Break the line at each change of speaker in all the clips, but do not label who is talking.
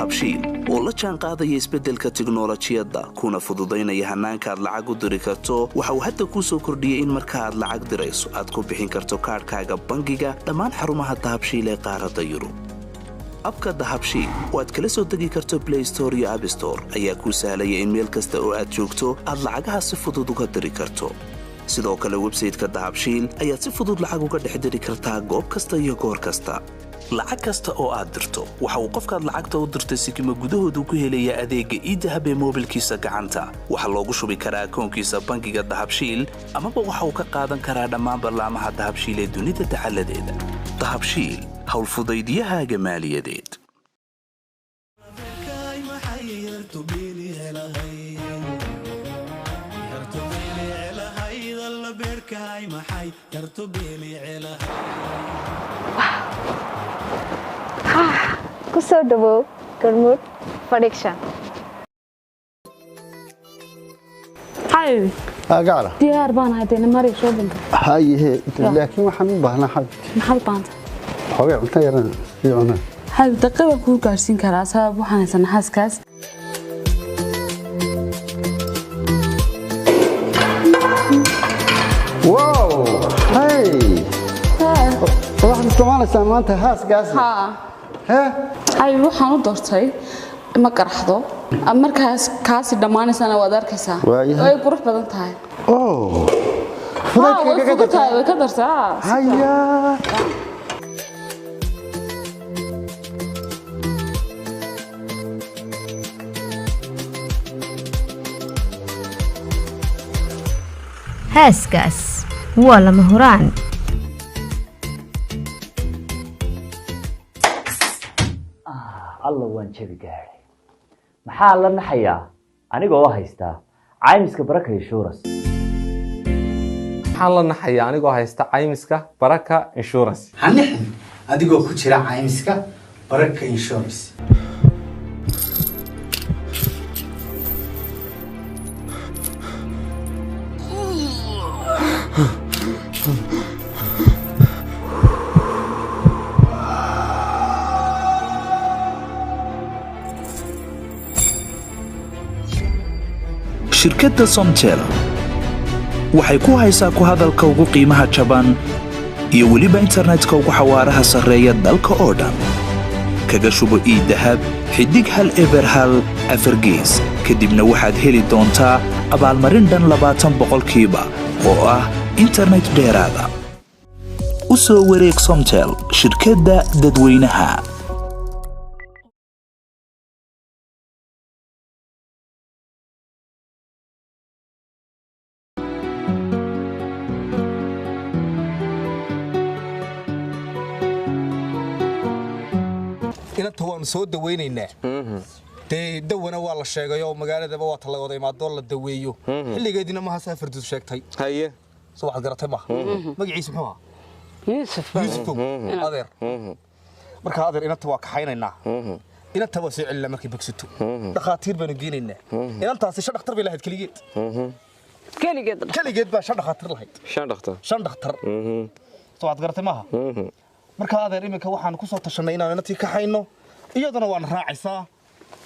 dahabshiil oo la jaan qaadaya isbeddelka tiknoolajiyadda kuna fududaynaya hannaanka aad lacag u diri karto waxa uu hadda kuu soo kordhiyey in marka aad lacag dirayso aad ku bixin karto kaadhkaaga bangiga dhammaan xarumaha dahabshiil ee qaaradda yurub abka dahabshiil oo aad kala soo degi karto Play Store iyo App Store ayaa kuu sahlaya in meel kasta oo aad joogto aad lacagaha si fudud uga diri karto sidoo kale website-ka dahabshiil ayaad si fudud lacag uga dhex diri kartaa goob kasta iyo goor kasta lacag kasta oo aad dirto waxa uu qofkaad lacagta u dirtay sikimo gudahoodu ku helayaa adeegga e-dahab ee moobilkiisa gacanta waxa loogu shubi karaa akoonkiisa bangiga dahabshiil amaba waxa uu ka qaadan karaa dhammaan barnaamijyada dahabshiil ee dunida dacaladeeda dahabshiil hawl fudaydiyahaaga maaliyadeed
kusoo dhawow Gormud Production.
Hi.
قاعدة.
ديار بان هذين مري شو بنت.
هاي لكن وحن بهنا حد.
محل بانت.
حوي عملت يا أنا.
هاي دقيقة كل قارسين كراسة وحنا سنحاس كاس.
واو هاي. واحد كمان سامانته هاس قاس.
ها.
ها.
هاي وحنا دورتي ما كرحضو. markaas kaasi dhamaanaysan waad arkaysaa way qurux badan tahay way ka dartaa
haya
هاسكاس ولا مهران
الله وان جبي gaari maxaa la naxayaa anigoo haysta caymiska baraka insurance
maxaa la naxayaa anigoo haysta caymiska baraka insurance
hanixin adigoo ku jira caymiska baraka insurance
shirkadda Somtel waxay ku haysaa ku hadalka ugu qiimaha jaban iyo waliba internetka ugu xawaaraha sareeya dalka oo dhan kaga shubo e-dahab xidig hal eber hal afargees kadibna waxaad heli doontaa abaalmarin dhan 20% oo ah internet dheeraada u soo wareeg Somtel shirkadda dadweynaha
inta waan soo daweynaynaa dawana waa la sheegay oo magaaladaba waa la wada imaado la daweeyo xilligeedina ma hasaa Farduus sheegtay
haye
soo wax garatay ma magaciisa muxuu ahaa Yusuf adeer marka adeer inta waa kaxaynaynaa inta waa soo celina markii bogsato dhaqaatiir baan geenaynaa intaasi shan dhakhtar bay lahayd kaligeed baa shan dhakhtar lahayd shan dhakhtar soo wax garatay ma marka adeer iminka waxaan ku soo tashanay inaan intii ka hayno iyadana waan raacaysaa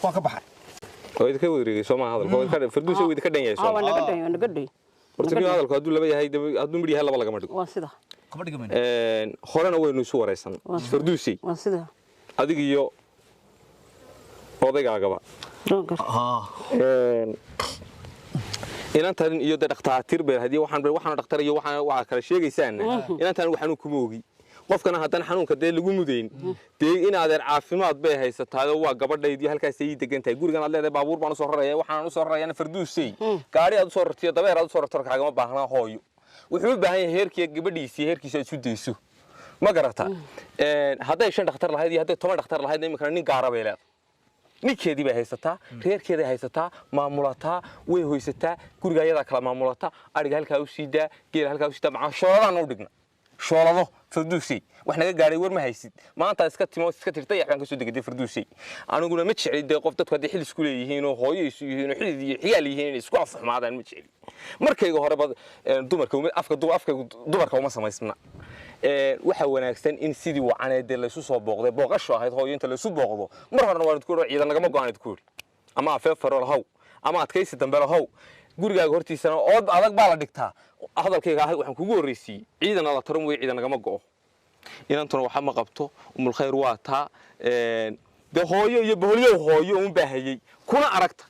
waan ka baxay
oo idinka wareegay Soomaa hadalka Farduus way idinka dhan yahay
Soomaa naga dhayn
horta hadalku haduu laba yahay haduu midh yahay laba laga ma dhigo
waa sida
kama dhigamayno
horena waynu isu wareysan Farduusi
waa sida
adig iyo odaygaaga inantan iyo dhakhtaatiir bay hadii waxaan dhakhtar iyo waxaan kala sheegaysaan inantan waxaan ku moogi qofkana hadan xanuunka lagu mudeyn in adeer caafimaad bay haysataa waa gabadhaydii halkaas ay degantahay gurigan aad leedahay baabuur baan u soo raraya waxaan u soo rarayna Farduusay gaari aad u soo rartiyo dabeer aad u soo rarto kaaga ma baahna hooyo wuxuu u baahan yahay heerkiisa isu deyso ma garata haday shan dhakhtar lahayd iyo haday 10 dhakhtar lahayd imika nin gaar ah bay leedahay ninkeedii bay haysataa reerkeedii haysataa maamulataa way hoysataa guriga ayada kala maamulata ariga halka u siidaa geel halka u siidaa macaan shooladan u dhigna shoolado farduusay wax naga gaaray war ma haysid maanta iska tirtay waxaan ka soo degay farduusay aniguna ma jecli qof dadku hadii xil isku leeyihiin oo hooyo isu yihiin oo xil iyo xiyaal yihiin isku afxumaadaan ma jecli markayga horeba dumarka uma samaysna waxa wanaagsan in sidii wacaneed la isu soo booqday booqasho ahayd hooyo inta la isu booqdo mar horena waan ku ciidan naga ma go'aanid ku ama feefaro lahaw ama adkaysi dambe lahaw gurigaaga hortiisana oo adag baa la dhigtaa hadalkayga ahay waxaan kugu horeysiyay ciidan la taran way ciidan naga ma go'o inantuna waxa ma qabto umul khayr waa taa de hooyo iyo boholiyo hooyo u baahayay kuna aragta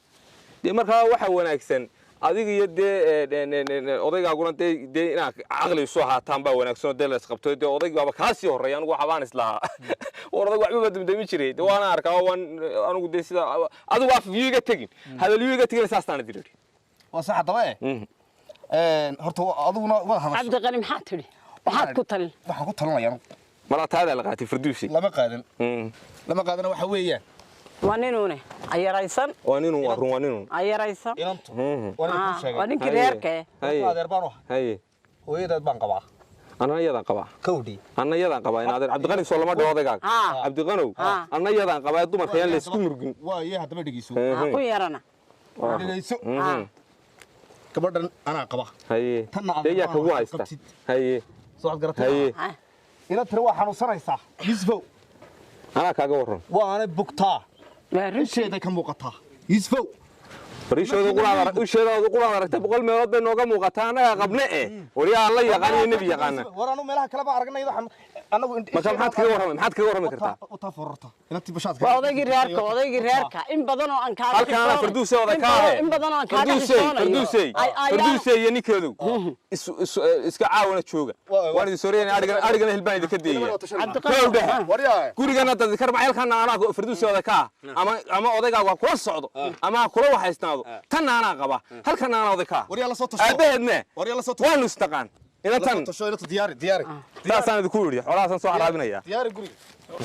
de markaa waxa wanaagsan adiga iyo de odaygaaguna de ina aqli soo haataan baa wanaagsan de la isqabto de odaygaaba kaasi horeeyay anigu waxbaan islaha oday waxba damdami jiray de waana arkaa anigu de sida adigu af viiga tagin hadal viiga tagin saastaan diray
waa sax daba horta aduguna wada hadasho
cabdi qani maxaa tiri waxaad ku talin
waxaan ku talinayaa
mala taada la qaatay farduusi
lama qaadan waxa weeyaan
waa ninuune ayaraysan
waa ninuu warun waa ninuu
ayaraysan
inantu waa
ninkii reerka
adeer baan u haye hooyadeed baan qabaa
أنا يدان قبا
كودي
أنا يدان قبا إن هذا عبد الغني صلى الله عليه وسلم عبد الغني أنا يدان قبا دوما خيال لسكون مرجين
وياه هذا بدي يسوق
أقول يرانا
بدي يسوق كبردن أنا قبا
هاي هي كوا إستا هاي
صعد قرطة هاي إلى تروح أنا صار يصح يسفو
أنا كاجورن
وأنا بقطع إيش هذا كم بقطع يسفو
بريشة تقول أنا ركتب قول ما ربنا نوجا مقطعنا قبله وريا الله يقاني النبي يقانا
ورانو ملها كلام عرقنا يضح أنا
ما كان حد كذا ورهم كرتا
وتفرطه أنت بشات
وضيق الرياركا إن بدنوا أن كان
هل كان فردوسي ولا كاره
إن بدنوا أن كان
فردوسي يعني كذو عاونة شوجا وانا سوريا أرجع الباني ذكدي كوري أنا تذكر معي أنا فردوسي ولا كا أما وضيق كل صعد أما كل واحد يستناد تنا أنا قبا هل كان أنا وضيق
وريا صوت
أبدنا وين نستقان إذا تن
دياري
لا سنة كوري ولا سنة صح رابنا يا
دياري كوري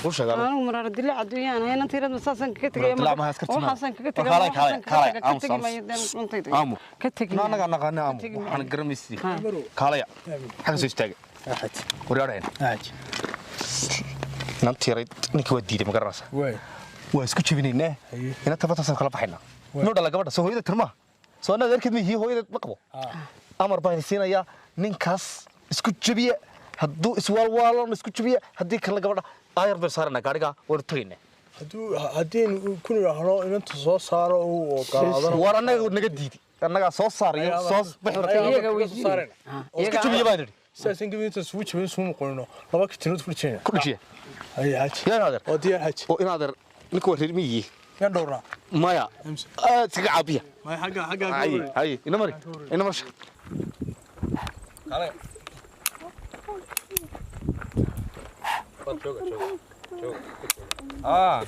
وش هذا؟
أنا مرة دليل عدوية أنا هنا تيرد مساسن كتير
لا ما هسكت ما
حسن كتير
أمو كتير أنا أمو أنا قرميسي كاليا حاجة سيستاج وريارين نانتيرد نكوا ديدي مقرنسة واسكت شو بيننا هنا تبغى تصل خلاص بحنا نود على قبل سوي ده ترما سو أنا غير كده هي هو ده بقبو أمر باين سينا يا نينكاس اسكت شبيه هدو iswaalwaalan isku jibiya hadii kala gabadha ayar bar saarna gaariga wartayna
hadii kun raahno inta soo saaro oo qaadana
war anaga naga diidi anaga soo saarayo soo
iyaga weydiin
isku jibiya baan
saasin gabadha switch weyn soo qoyno laba kitinood furjeen
ku dhijiya
ay haaj
yaa naadir
oo diyaar haaj
oo inaadir ninka wareer miyi
ya dhowra
maya tiga caabiya
may xaga
hay ina mari kale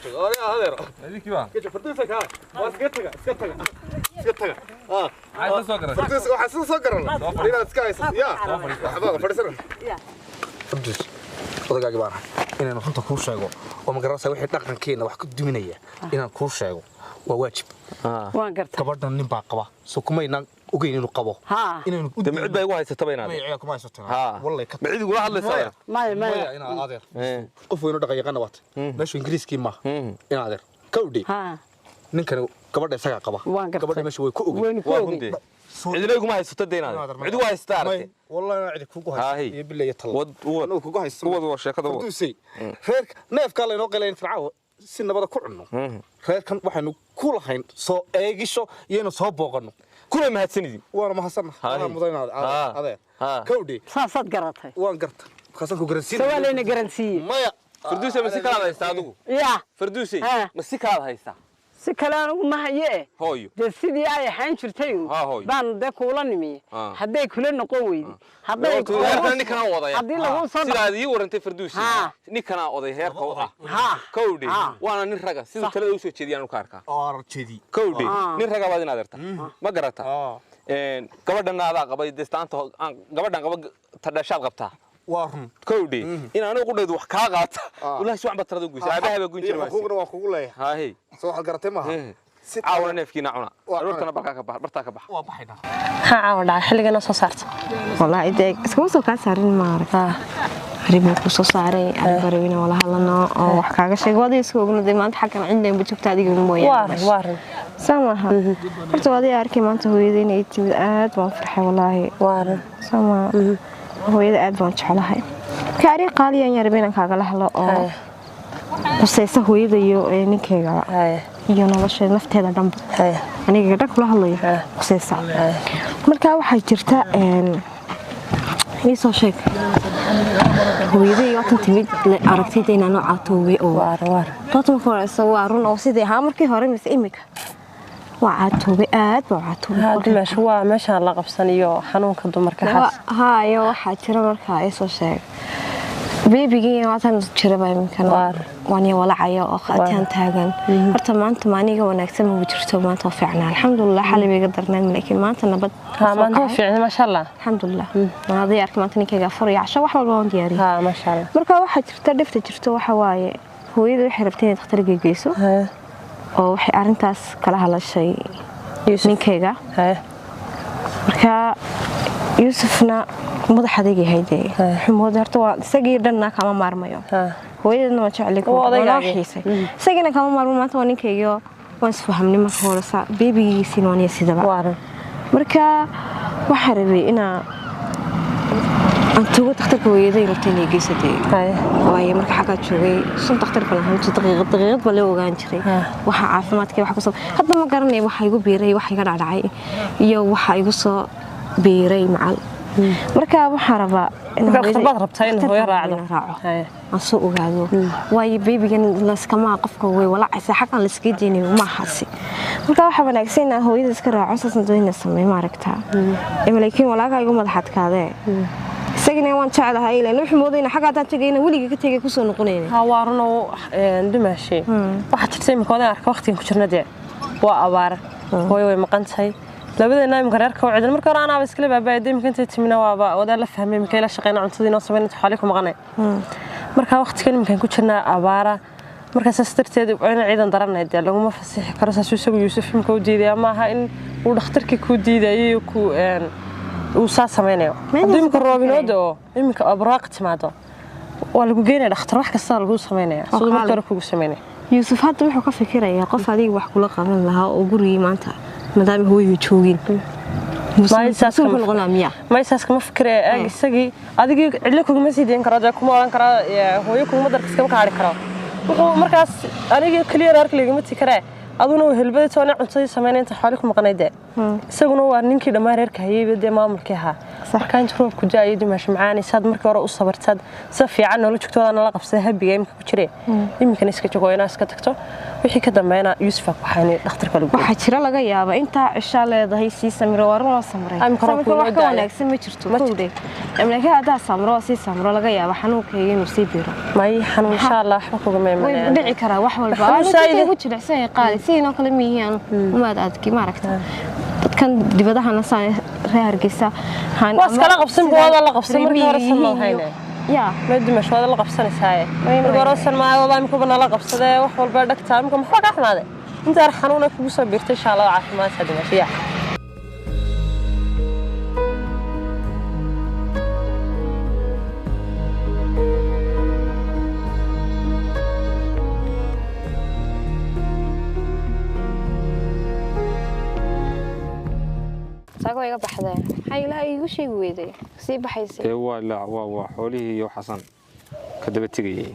شوف هذا هذيك كيفاه فردوسك ها اسكتها عايز سكر فردوس وحسن سكر لا سكايس يا حبايبي فردوس فردوس odagaaga baan inaan runta ku sheego oo ma garanaysaa wixii dhaqankeena wax ka duminaya inaan ku sheego waa waajib
waan gartaa
gabadhan nin baa qaba soo kuma inaan ogeyn inuu qabo
inaan damcid bay ugu haysatay inaad
ma kuma haysato
wallahi damcid ugu hadlaysaa
ma
inaan adeer qof weyn oo dhaqan yaqaan waad meesha ingiriiskii ma inaan adeer kawdhi ninkan gabadha isaga qaba gabadha meesha way ku ogeyn
waa runtii cidina kuma haysato deynaa cid waa haystaa aragtay
wallahi cid kugu haysto iyo billahi tal
wad kugu haysto wad sheekada wad
reerka neefka la inoo qaleen fircaawo si nabada ku cunno reerkan waxaanu ku lahayn soo eegisho iyo inuu soo booqano kuna mahadsanidin waana mahadsannahay mudaynaad adeer kawdhi
saasad garatay
waan garta khaasan ku garansiin
sawaleena garansiin
maya
farduusay ma si kala haysta adigu
ya
farduusay ma si kala haysta
si kale anigu ma haye
hooyo
de sidii ay ahaan jirtay baan de kula nimi haday kula noqon weydi haday
ninkan wadaya
hadii lagu soo
sidaad ii warantay farduusay ninkan oday heerka u ah kawdhi waana nin raga sidoo kale u soo jeediyaan u ka arkaa
jeedi
kawdhi nin raga baad inaad arta ma garata gabadhan aad qabay deestaanta gabadhan qaba tadashaad qabtaa
وارن
كودي إن أنا أقول لك وحكاة قات ولا شو عم بتردد قوي أبيها بقول شيء
أخونا وأخوه ليه
هاي
صوح القرطة ما
عاونا نفكينا عونا روتنا بركة بحر برتاك بحر
وبحينا
ها عاونا حلقة نص صارت والله إذا اسمه سو كان صارين ما أعرف ribin ku soo saaray aniga rabina wala hadlano oo wax kaaga sheego wadi isku ognaday maanta xakan cidna joogta adiga mooyaan
waaran
samaha horta wadi arkay maanta hooyadii inay timid aad baan farxay wallahi
waaran
sama hooyada aad baan jeclahay kaari qaaliyan yarbina kaaga la hadlo oo qosaysa hooyada iyo ninkeyga iyo nolosha nafteeda dhanba aniga gabadha kula hadlayo qosaysa marka waxay jirta isoo sheeg hooyadii watan timid aragtayda inaan u caatoobay oo dadka koraysa waa run oo sidii haa markii hore mise imika waa caatoobay aad baa caatoobay
waa meesha la qabsanayo xanuunka dumarka xas
haayo waxa jira marka isoo sheeg beebigii watan jira baa imikana waan walacayo oo qaatan taagan horta maanta maaniga wanaagsan ma jirto maanta fiicnaa alxamdulillah xalibiga darnaan laakiin maanta nabad
maanta fiicnaa ma sha Allah
alxamdulillah maadii ark maanta ninkayga furiya casho wax walba waan diyaariyay
ha ma sha Allah
marka waxa jirta dhifta jirto waxa waaye hooyadu waxay rabtay inay dhakhtarka geyso oo waxay arintaas kala hadashay ninkayga marka Yusufna madaxadayga hayday xumud horta waa isagii dhanna kama maarmayo hooyadana ma jecel ku wadaxiisay isagina kama maarmo maanta waa ninkayga waan isfahamnay marka hore sa beebigiisii nooniya sidaba marka waxa rabay ina antuga dhakhtarka hooyaday rabtay inay geysatay waaye marka xaga joogay sun dhakhtarka lahayn daqiiqad bale ogaan jiray waxa caafimaadkii waxa ku soo hadda ma garanay waxa igu biiray waxa iga dhacay iyo waxa igu soo biiray macal marka waxa rabaa
in khadbad rabtay in hooyo raacdo
asoo ogaado way beebigan la iskama qofka way walacaysa xaqan la iska diinay ma xasi marka waxa wanaagsan in hooyada iska raaco saasan doonayna sameey ma aragta laakiin walaaga igu madaxadkaade isagana waan jecelahay ilaa wuxuu moodayna xaga aad tagayna waliga ka tagay ku soo noqonayna
ha waarno dhimashay waxa jirtay imkooda arka waqtigan ku jirnade waa abaar hooyo way maqantay labadeenna imka reerka oo ciidan marka hore ana iskale baabaayday imka inta timina waa wada la fahmay imka ila shaqeynaa cuntadii noo sameeyay xaalay ku maqanay marka waqtigan imka ku jirnaa abaara marka saastarteed ayna ciidan daranay laguma fasixi karo saasuusagu Yusuf imka u diiday ama aha in uu dhakhtarkii ku diiday ku uu saameynayo imka roobinoodo imka abraaq timaado waa lagu geynaa dhakhtar wax kasta lagu sameeynaa soo marka kugu sameeynaa
Yusuf hadda wuxuu ka fikirayaa qof adiga wax kula qaban lahaa oo guriga maanta madam hooyo joogin
ما يساس كم فكرة أجسجي أديك علكوا ما سيدين كراجع كم أنا كرا هوي كم مدرك كم كاري كرا ومركز أنا كلير أرك اللي قمت كرا أظن هالبيت وأنا عطي سمانين تحالكم قنادة سجنوا وارنين كده ما ريرك هي بدي ما أمركها كان تروح كجاي يدي مش معاني صاد مركز ورا قصة برتاد صفي عنه لو شفتوا أنا لقب سهب بيجي يمكن كشري يمكن يسكت جوي ناس كتكتو وحي كده معنا يوسف وحاني أختار كله
وحشرة لقى يابا أنت إشالة ده هي سي سمرة ولا سمرة سمرة واحد ولا سمرة شرطو كودي أملاك هذا سمرة سي سمرة لقى يابا حنو كي نسيبيره
ما هي حنو إن شاء الله حكوا جميعنا
ودعي كرا وحول بقى سيد وش العساية قال سينا كلامي يعني وما أدرك ما عرفت كان دبادها نصان رهرجسا هان
بس كلا قبسن بوضع لا قبسن مركز رسمه هينا
يا
ما ادري مش هذا لا قبسن ساي ورسن ما والله مكو بنا لا قبسده wax walba dhagtaa maka maxaa ka xamaade inta xanuuna kugu soo biirtay insha Allah caafimaad hada mashiya
saako iga baxdeen hay ilaahay igu sheeg weeday si baxaysay
waa xoolihii iyo xasan ka daba tagayay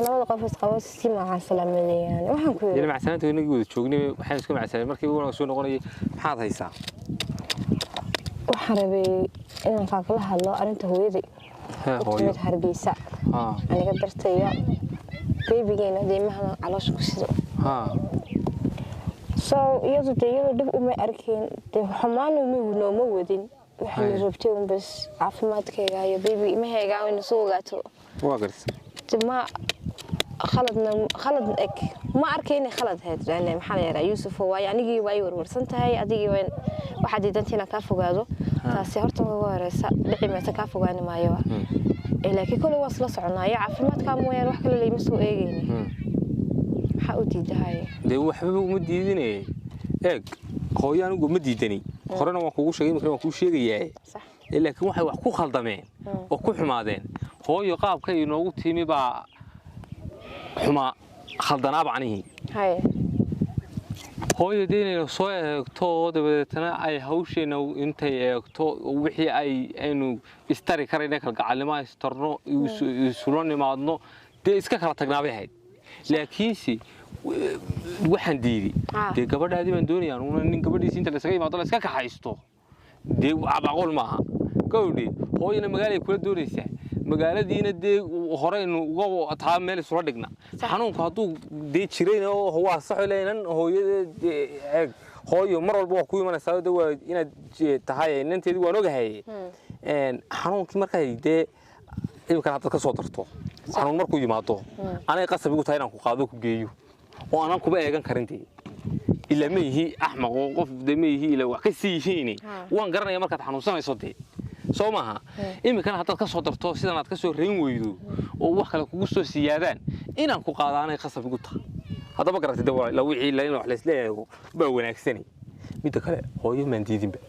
labada qof isqabo si ma salaamadeeyaan waxaan ku
yeelay macsaanaanta inagii wada joognay waxaan isku macsaanay markii uu soo noqonayay maxaad haysaa
waxaan rabay inaan kaagala hadlo arinta hooyaday hooyo hargeysa aniga dartaya babygeena deemaha caloosh ku sido so iyadu dib uma arkeen xumaan uma wadin waxay rabtay un bas caafimaadkayga iyo baby imahayga inuu soo ogaato
waa garsi
ما خلد إك ما أركيني خلد هاد يعني محل يرى يوسف هو يعني جي واي ورسنت هاي أدي وين واحد يدنتينا كافو قادو تاسيرته هو رسا لعبة تكافو قاني ما يوا إلا كي كل وصل صعنا يعرف ما تكام ويا روح كل اللي يمسوا إيجيني حاولتي ده هاي
ده هو حبيبه مديدني إيج خويا أنا مديدني خرنا ما كوش شيء ممكن ما كوش شيء جاي صح إلا كم واحد وحكو خلطمين وكو حمادين hooyo qaabka inoogu timi baa xuma khaldanaaba anihi hooyo deynayna soo eegto dabadeetana ay hawsheena intay eegto wixii aynu istari karayna kalgacalnimo istarno isula nimaadno dee iska kala tagnaabay ahayd laakiinse waxaan diiday dee gabadhaadii baan doonayaa una nin gabadhiisa inta laysaga yimaado la iska kaxaysto dee macquul maaha gawdhi hooyana magaalay kula doonaysaa magaaladiina dee horeynu uga taa meel isula dhigna xanuunku hadduu dee jirayna oo waa saxo leeynan hooyada eeg hooyo mar walba waa ku imanaysaa dee waa inaad tahay ninteedii waan ogahay xanuunkii markay dee imika hadda ka soo darto xanuun markuu yimaado anay qasab igu tahay inaan ku qaado ku geeyo oo aanan kuba eegan karin dee ila ma yihi axmaq oo qof dee ma yihi ila wax ka sii yihiin waan garanaya markaad xanuunsanayso dee soo maaha imikana haddaad ka soo darto sidan aad ka soo reyn weydo oo wax kale kugu soo siyaadaan inaan ku qaado anay qasab igu tahay haddaba garatay dee la wixii la in wax la isla eego baa wanaagsanay midda kale hooyo maan diidinba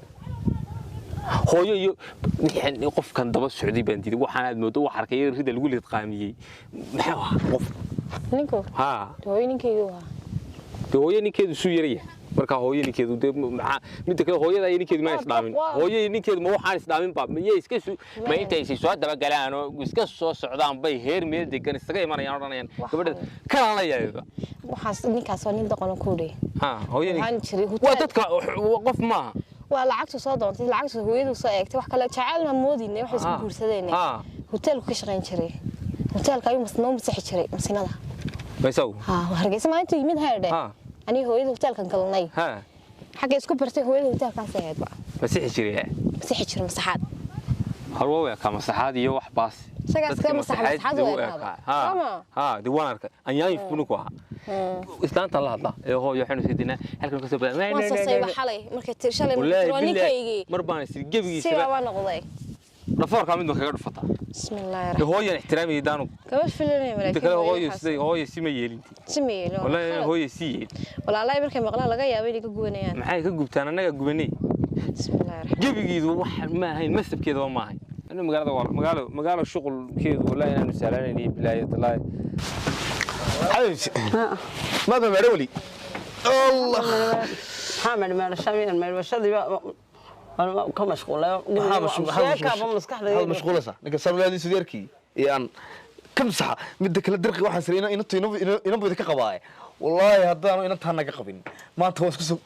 hooyo iyo qofkan daba socday baan diiday waxaan aad moodo wax arkay rida lagu leed qaamiyay maxaa wax qof
ninko hooyo ninkeedu waa
hooyo ninkeedu suu yaraya marka hooyo ninkeedu dee mid kale hooyada ay ninkeedu ma isdhaamin hooyo ninkeedu ma waxaan isdhaamin ba ma iska ma intay soo daba galaan oo iska soo socdaan bay heer meel degan isaga imanayaan oranayaan gabadha kala la yaayba
waxaas ninkaas waa nin doqon ku dhig
hooyo waa dadka qof ma
waa lacagtu soo doontay lacagtu hooyadu soo eegtay wax kale jacayl ma moodinay wax isku guursadeen hotelku ka shaqeyn jiray hotelka ayuu masnoo masixi jiray masinada
baysaw
hargeysa ma intuu yimid haydhe ani hooyadu hotelkan galnay xagga isku bartay hooyadu hotelkaas ahayd ba
masixi jiray
masaxaad
halwa ka masaxaad iyo wax baas
sagaas ka masaxaad
diiwaanka anyaayif bunu ku aha islaanta la hadla ee hooyo waxaynu sidina halkan ka soo badan
ma sasay xalay markay tirshalay ninkaygi
mar baan isir gabigiisa
waa noqday
dhafoorka mid ma kaga dhufata
bismillaah
hooyo ixtiraami daanu
kaba filanay
malaakiin kale hooyo si ma yeelinti wallahi hooyo si
wallahi markay maqlaan laga yaabo inay ka gubanayaan
maxay ka gubtaan anaga gubanay
bismillaah
gabigiidu wax ma ahayn masabkeedu ma ahayn أنا مقالة والله مقالة شغل كذا ولا أنا مسألني بلاي طلع
حبيبتي ماذا معلولي الله
حامل ما الشامين ما الوشدي أنا كم مشغولة
هذا مشغولة صح لكن صار لي سديركي يعني كم ساعة بدك للدرقي واحد سرينا ينبض ذيك قبائل والله هذا أنا تهنا كقبين ما أنت واسكت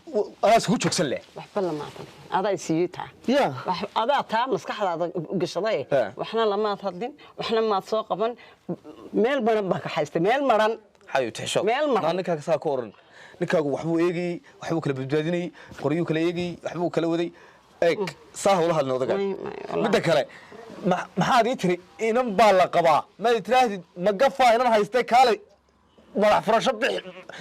أنا سكوت شو كسله
وحبلا ما هذا يسيتها
يا
هذا تام مسكح هذا قشطة وإحنا لما تهدين وإحنا ما تسوق قبل ميل مرن بك حيست ميل مرن
حيو تحشو
ميل مرن
أنا نكاك ساكورن نكاك وحبو يجي وحبو كله بداديني قريو كله يجي وحبو كله ودي إيك صاه والله هالنوضة بدك كله ما حد يتري إنهم بالقبا ما يتراه مقفى إنهم هيستيك هالي ولا فراشة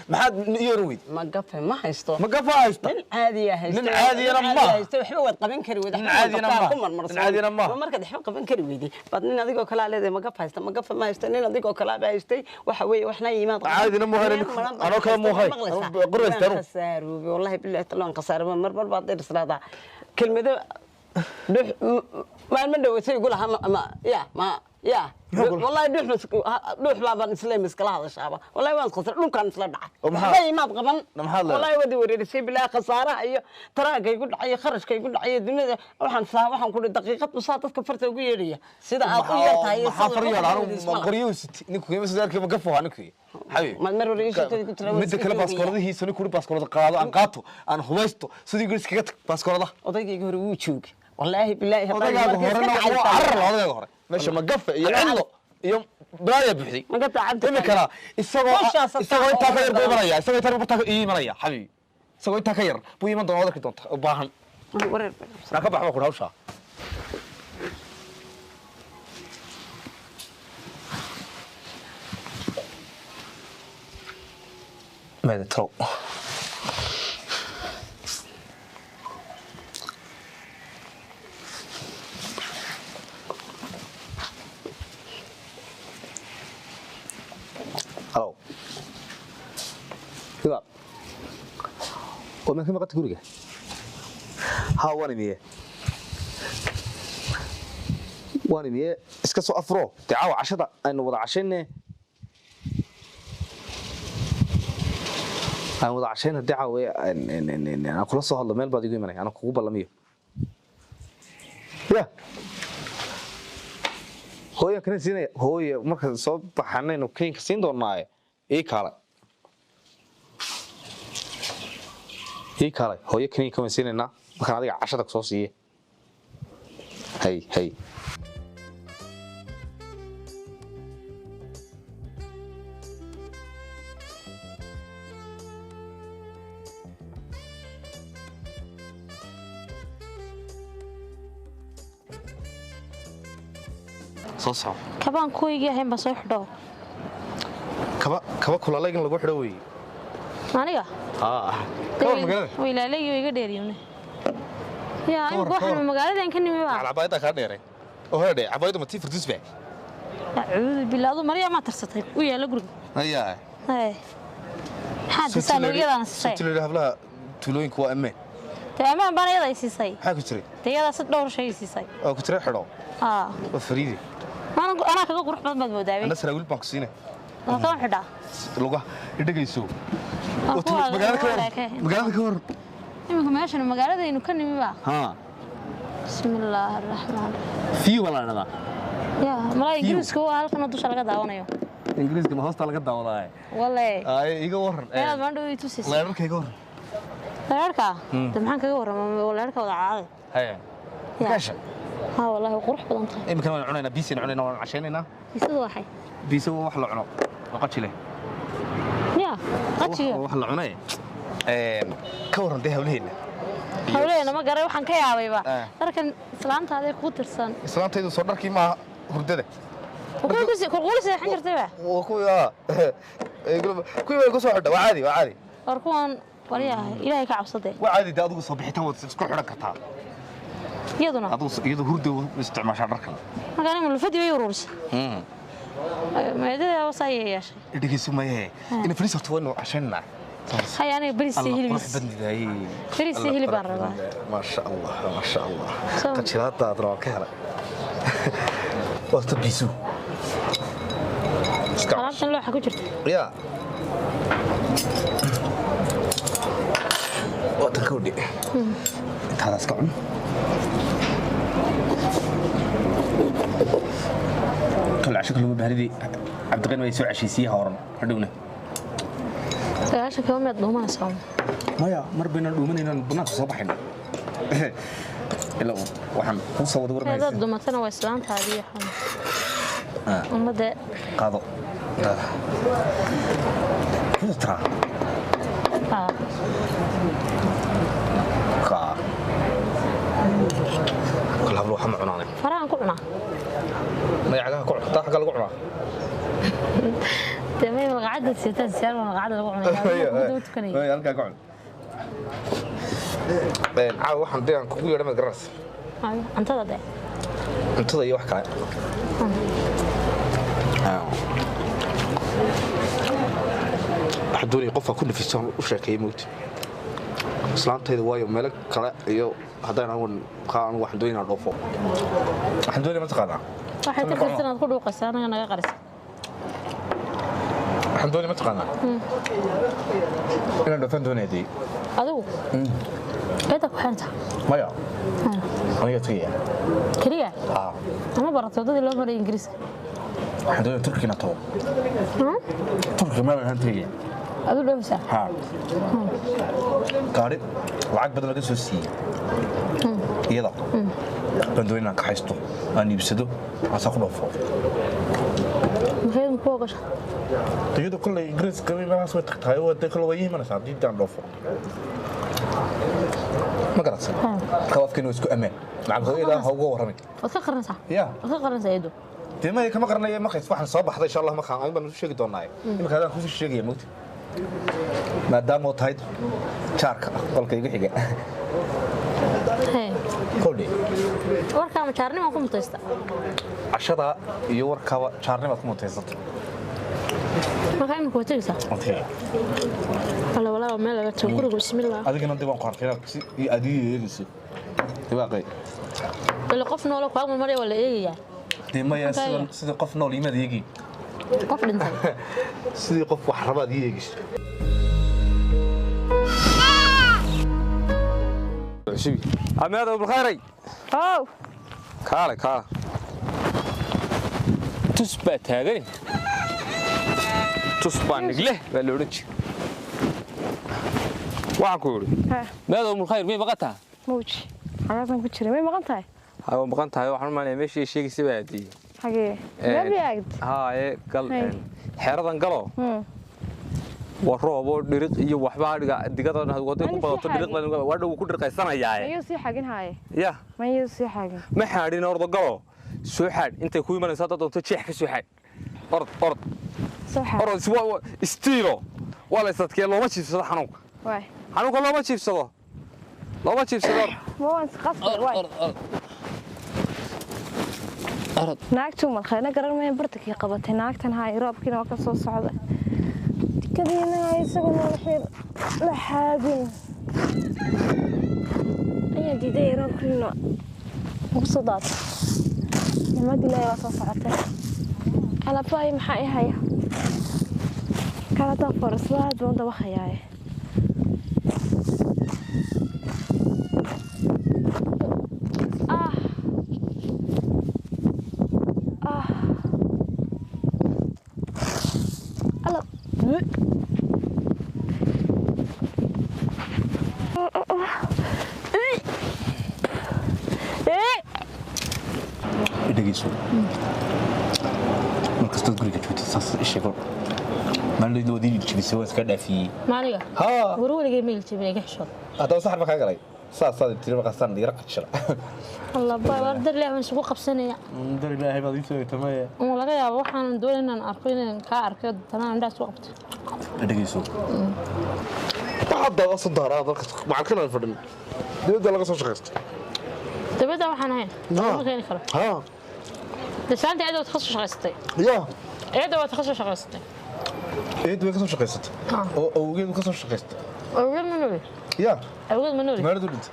ما حد يروي
مقفى ما هيستو
مقفى هيستو
عادي هيستو
عادي أنا ما
هيستو حبوا قبين كروي ده
عادي أنا ما عادي أنا ما
مركز حبوا قبين كروي دي بعدين هذيك وكلا عليه مقفى هيستو مقفى ما هيستو نين هذيك وكلا بهيستي وحوي وإحنا يمات
عادي أنا مو هاي أنا كلام مو هاي قرر استرو
خسار والله بالله طلعن خسار مر بعض الصلاة كلمة ده ما المدة يقولها يا والله دوح بابا إسلام مسكلا هذا الشعب والله وين خسر لو كان سلا دعه زي ما تقبل والله ودي وريد سي بلا خساره اي تراك يقول اي خرج يقول اي الدنيا waxaan ku daqiiqad usaad dadka farta ugu yeeriya sida aad u yartahay
ma qoriyuusit ninku qiimo saarkii ma gafo anku xabiib
ma mar wariyo shaqada ku tiraaway
mid kale baaskooladihiisa nin ku baaskoolada qaado aan qaato aan hubaysto sidii guriga kaga tag baaskoolada
odaygayga hore wuu joogay والله بالله
odayga hore meesha ma gafa iyo cillo iyo balaaya buuxday
ma gata cabdi
imikana isagoo inta ka yar buu imanaya isagoo inta ka imanaya xabiib isagoo inta ka yar buu iman doonaa wadarki doonta u baahan
wareer
ka baxba ku hawsha ماذا ترى هلو شباب وما كم قد تقولي ها واني مية اسك iska soo afro daawa cashada aynu wada cashayne aan wada cashayna daawa aan kula soo hadlo meel baad igu imanay aan kugu ballamiyo ya hooyo kana siinay hooyo marka soo baxanayno keenka siin doonaa ee kala hooyo keenka kama siinayna marka adiga cashada soo siiyay hay soo
kabaan kooyga ahayn ba soo xidho
kaba kulaleegan lagu xidho weey
aniga
kaba magaalada
way laaleeyo iga dheeriyune yaa in waxaan magaalada ka nimi baa
albaayada ka dheeray oo hore abaayada ma tii furdis baa
acuudu billaah mariya ma tarsatay u yaala guriga
ayaa
hada saaniyadana say
tilay hablaha tulooyinku waa ameen
taamaan baan iyada siisay
maxaa ku jiray
tayada sad dhowr shay siisay
oo ku jiray xidho waa fariidi
أنا كذا قروح بس مودابي.
أنا سرقول بانكسينة.
أنا كم حدا.
لغة إدقيسو. مقالة كور.
إنكم ماشي المقالة ده إنه كان يبغى.
ها.
بسم الله الرحمن.
في ولا أنا.
يا ملا إنجليز كوا هل كنا دوش على كذا وانا يوم.
إنجليز كم هوست على كذا والله.
والله.
يجور.
لا ما عنده يتوسيس.
لا يركع يجور.
لا يركع. تمحن كجور ولا يركع ولا عاد.
هيا. كاشة.
ها والله قروح بدنته.
إيه مكان عنينا بيسين عنينا عشاننا.
بيسوا واحد.
بيسوا واحد لعنو. وقتش له.
يا قتش.
واحد لعناي. كورن ده هولينا.
هولينا ما قرأوا حن كيا ويبا. لكن سلامت هذا كوترسان.
سلامت هذا صدر كيما هردده.
كل شيء حنجر تبع.
وكويا. يقول كويا يقول صحيح وعادي.
أركون وريها إلهي كعب صدق.
وعادي ده أدو صبحتها وتسكر حركتها.
يدنا
يدو هردو استعمال شركة
ما كان من الفيديو يورس ما يدري وصاية يا شيء
إديك اسمه إيه إن فلوس أتوانو عشاننا
هاي أنا بريسي هلي بس بريسي هلي برا
ما شاء الله قد شلات أدرى كهلا وقت بيسو
عرفت لو حكوا جرت
يا وقت كودي هذا سكون كل عشان كلهم بهردي عبد الغني يسوي عشيسية هورن هردونا
عشان كلهم يضمون أسهم
ما يا مر بينا دومنا بنات صباحنا إلا وحن نوصل ودور ما
هذا دومتنا وإسلام هذه حن أما ده
قاضو كيف ترى كل هبلو حم عناني
فران كلنا
ما يعجبها كل حتى حاجة لقعنا
تمام القعدة ستة سير والقعدة لقعنا
أي أنا قاعد بين عاو واحد ديان كوكو يرمي الجرس
أنت ده
أنت ده يوحك حدوني قفة كل في السنة وشاكي يموت سلامت هذا وايو ملك كلا يو هذا أنا قان واحد دوينا الرفو واحد دوينا ما تقانا
واحد تكسر سنة كل وقت أنا قارس
واحد دوينا ما تقانا أنا دفن دوينا دي
أدو كده كحنت
ما يا أنا يتريا
كريا أنا برا تودي لو مرة إنجليز
واحد دوينا تركي نطو تركي ما بهنتريا
أدو لو سا
قارب وعاد بدل ما تسوي يلا بندوينا كحيستو أنا يبسدو أساقنا فوق
مخيم فوقش
تجدو كل إنجليز كمي ما سوي تختاي ودخل ويه من سعدي دان رفو ما قرأت خلاص كانوا يسكو أمان مع الغوية لا هو ورمي
وتقرن صح
يا
وتقرن سيدو
تما كما قرنا ما خيس واحد صباح إن شاء الله ما خان أنا بنشجع دوناي إنك هذا خوش الشيء يموت ما دام وتايد شارك قولك يجي حاجة كودي
وركا ما شارني ما كم تيستا
عشرة يوركا شارني ما كم تيستا
ما كان كوتيسا
أوكي
ولا ما لا تقول بسم الله
هذا كنا ندير قارتين أدي يجلس تبغى
اللي قفنا ولا قام مرة ولا إيه يعني
dee maya sidii qof nool imaad eegi
qof dhintay
sidii qof wax rabaad eegis
عشبي عماد ابو الخيري
أو
كاله تثبت هذه تصبح نقله ولا ورج وعكوري ماذا ابو الخير مين بقتها
موج عرفنا كتير مين بقتها
هاو بقتها waxaan ma meeshii sheegi sibaadii
xagee ma biyaagd
haa gal xeradan galo waroobo dhiriq iyo waxba digada waday ku badato dhiriqdan waa dhow ku dhirqaysanaya
mayo si xagin haay
ya
mayo si xagin
ma xaadin ordo galo soo xaad intay ku imanaysaa dad doonto jeex ka soo xaad ord
soo xaad
ord si waa istiilo wala sadkee looma jiifsado xanuunka
waay
xanuunka looma jiifsado
ma waan qasbay waay naagtu ma khayna garan ma bartakii qabatay naagtan haay roobkiina waa ka soo socday kadina isagu ma xir la xaadin ayaa diiday roobkiina ugu soo daatay ma dilay waa soo socotay ala baay maxay haya kala taa forslaad baan daba khayay
markasta guriga joogto saas isheego maalintii wadii jibisay waa iska dhaafiyay
maaliga warwaligay meel jibinay gaxsho
hadda saxar ka galay saas tii markaasaan dhira qashara
Allah baa dar leeyahay suuq qabsanaya
dar ilaahay baad isoo tamay
laga yaabo waxaan doonayaa inaan arko inaan ka arko tanaan indhaas u qabto
dhageyso hadda soo daaraa dadka macalkan fadhin dibadda laga soo shaqeystay
dibadda waxaan ahayn ma keenay karo دسانتي عدوة تخصص شغلتي.
يا.
عدوة تخصص شغلتي.
عدوة تخصص شغلتي. أو جيد تخصص شغلتي.
أوجد منوري.
يا.
أوجد منوري.
ما ردوا أنت.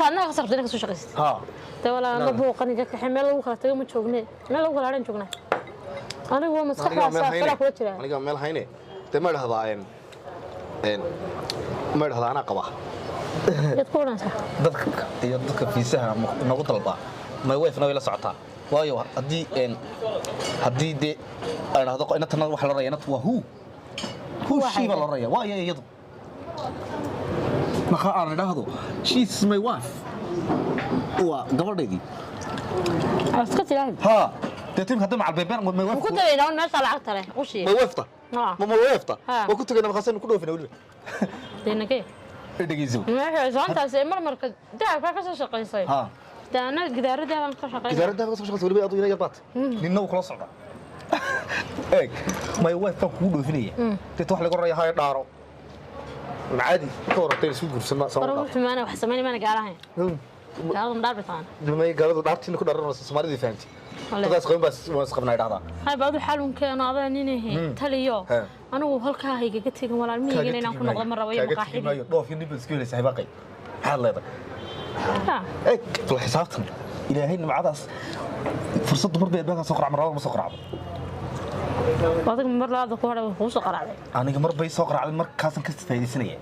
أنا خسرت لك تخصص شغلتي.
ها.
تولى مبروك أنا جاك حمل وخلت يوم تشوفني. أنا لو قلنا نشوفنا. أنا هو مسخ فلا كوتشة.
أنا قام مال هيني. تمر هذا عين. مر هذا أنا قباه.
يتقول أنت.
ضدك في سهم نقطة البا. ما يوقفنا ولا ساعتها. waayo hadii de aan hado inta tan wax la rayana waa hu shiiba la raya waayo iyadu ma aan idhaahdo she is my wife waa gabadheedii
aska tilahay
ha teetim hadda macal beeber ma wife
ku tagayna meesha lacagta leh u shii
ma wifta ma wifta waa ku tagayna khasaan ku dhoofina waliba
deenagay
dhageyso
ma xasantaas marmarka daafka ka soo shaqeysay ha أنا جدار ده أنا كشغال.
جدار ده بس كشغال تقولي أضيع يا بات. لأنه خلاص صعب. إيه ما يوقف كله فيني. تروح لقرر يا هاي دارو. عادي كورة تلسوق رسمة صار.
روح معنا وحسماني ما أنا قالها. هذا مدار بتاعنا.
لما يقالوا دارتي اللي كنا درنا سماري دي فهمتي. تقص قوم بس ما سقفنا هذا.
هاي بعض الحال ممكن هذا نينه تليو. أنا وهالكها هيك قلت لك ولا المية جينا نكون نقدر مرة ويا مقاحي.
ما يضاف في نبي سكيل سحباقي. حال هذا. إيه في الحسابات إلى هين معدس فرصة دمر بيبقى سقرع مرة ولا سقرع
بعضك مرة هذا كوره هو سقرع عليه
أنا كمرة بي سقرع على المرة كاسن كست في هذه السنة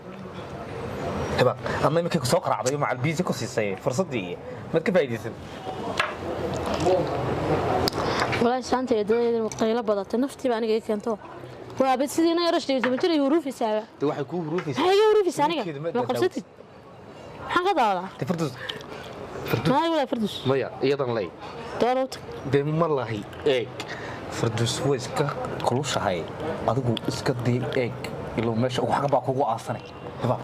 تبع أنا يمكن سقرع عليه مع البيزا كوسيسية فرصة دي ما كيف هذه السنة
والله سانتي يدوي قليلة بدأت نفتي بأنا جاي كنتو وبس دينا يرشدي تبتلي يروفي ساعة
واحد يكون يروفي
هاي يروفي ساعة ما قبضتي حاجة ضايعة
تفردوس
ما ولا فردوس
ما يا أيضا لي
دارت
دم والله إيك فردوس هو إسكا كلوش هاي أدو إسكا دي إيك إلو مش وحاجة باقوة أصلاً تبع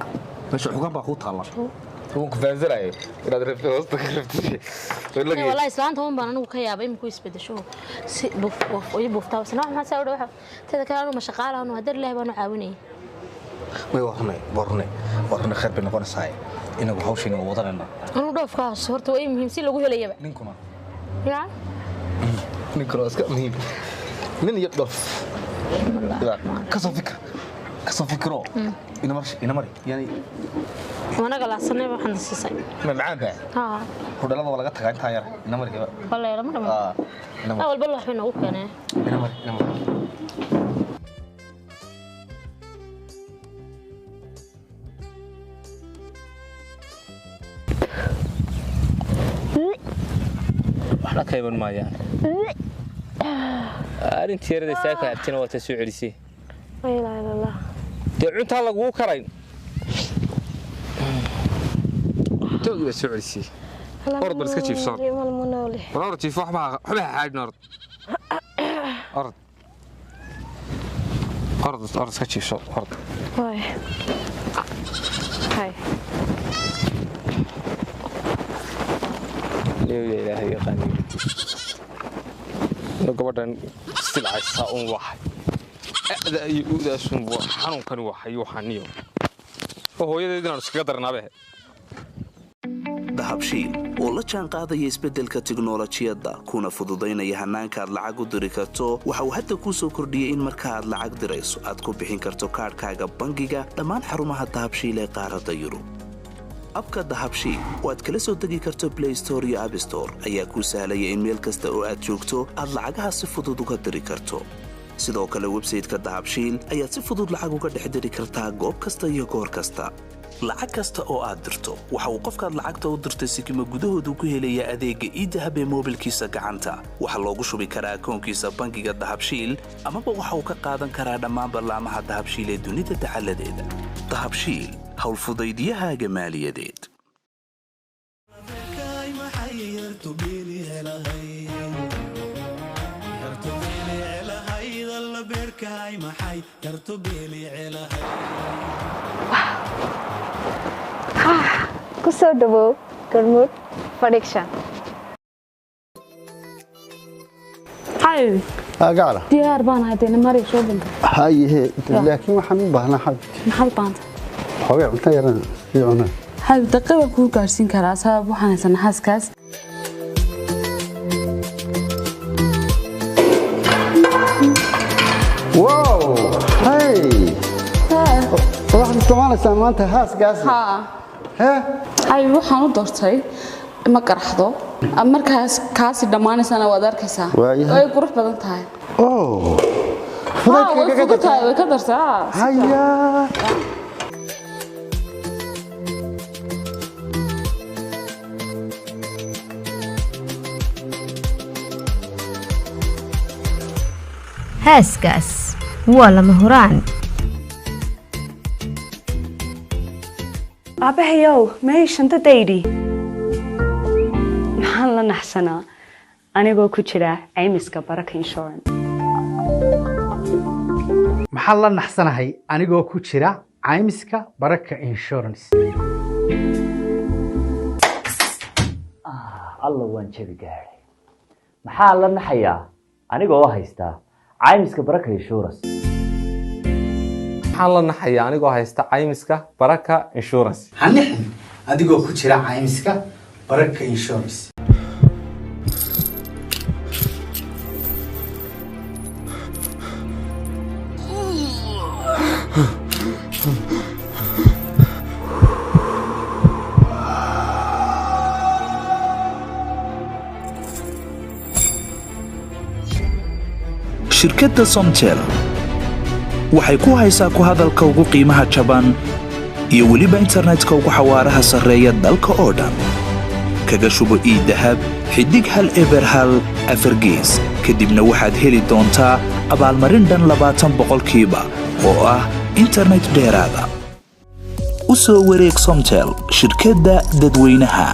مش حاجة باقوة طالع هو كفازر أيه إذا درفت وسط كرفتي
والله إسلام هم بنانو كيابي مكويس بدشوا بوف ويبوفتاو سنوع ما سووا روحه تذكروا مشغالة إنه هدر له بنو عاوني
ما ورنا خير بين قناة ساي إنه بحوشين ووطننا
أنا ضاف كاس صورته إيه مهم سيل لقوه ليه بقى
نينكونا
يا
نينكونا أسكت مهم من يضاف لا كسر فكرة kasoo fikiro ina mari yani
وانا قلعصني waxaan siisay
ma macaan baa
ha
hudalada waa laga tagaa inta yar ina mari
wallahi lama dhamo awal bal wax inuu keenay
ina mari
waxna kayban maayaan arintii yarada saaka artina waa tasoo celisay
la ilaha illa allah
dee cunta lagu karayn توقف السعودي أرض بس كيف صار؟ والأرض كيف وحبها حاجة أرض أرض كيف صار؟ أرض
هاي
يا إلهي يا غني نقبضن سلعة ساون واحد هذا يؤذى سنبوع حنون كانوا واحد يوحنيو وهو يدينا نسقدرنا به
dahabshiil oo la jaan qaadaya isbeddelka tiknoolajiyadda kuna fududaynaya hannaanka aad lacag u diri karto waxa uu hadda kuu soo kordhiyey in marka aad lacag dirayso aad ku bixin karto kaadhkaaga bangiga dhammaan xarumaha dahabshiil ee qaaradda yurub abka dahabshiil oo aad kala soo degi karto play store iyo app store ayaa kuu sahlaya in meel kasta oo aad joogto aad lacagaha si fudud uga diri karto sidoo kale website-ka dahabshiil ayaad si fudud lacag uga dhex diri kartaa goob kasta iyo goor kasta lacag kasta oo aad dirto waxa uu qofkaad lacagta u dirtay sikimo gudahoodu ku helaya adeegga e-dahab ee moobilkiisa gacanta waxa loogu shubi karaa akoonkiisa bangiga dahabshiil amaba waxa uu ka qaadan karaa dhammaan barnaamijyada dahabshiil ee dunida dacaladeeda dahabshiil howlfudaydiyahaaga maaliyadeed
kusoo dhawow Gormud Production
hay
gacala
diyaar baan haydeen mari soo banka
haye laakiin waxaan u baahnaa xad
maxay baanta
hawee cunta yaran iyo cunna
hal daqiiqo ku gaarsiin karaa sabab waxaan haysanaa xaaskaas
wow hey waxaad isticmaalaysaa maanta haaskaas
ay waxaan u doortay ma qaraxdo markaas kaasi dhamaanaysana waad arkaysaa way qurux badan tahay way ka dartaa
haya
haaskaas waa lama huraan
abahayow may shantadaydi maxaan la naxsanaa anigoo ku jira caymiska baraka insurance
maxaan la naxsanahay anigoo ku jira caymiska baraka insurance
alla waan jabi gaadhay maxaa la naxayaa anigoo haystaa caymiska baraka insurance
waxaan la naxayaa anigoo haysta caymiska baraka insurance
hanixin adigoo ku jira caymiska baraka insurance
shirkadda Somtel waxay ku haysaa ku hadalka ugu qiimaha jaban iyo weliba internetka ugu xawaaraha sarreeya dalka oo dhan kaga shubo e-dahab xidig hal eber hal afargees kadibna waxaad heli doontaa abaalmarin dhan 20% oo ah internet dheeraada u soo wareeg Somtel shirkadda dadweynaha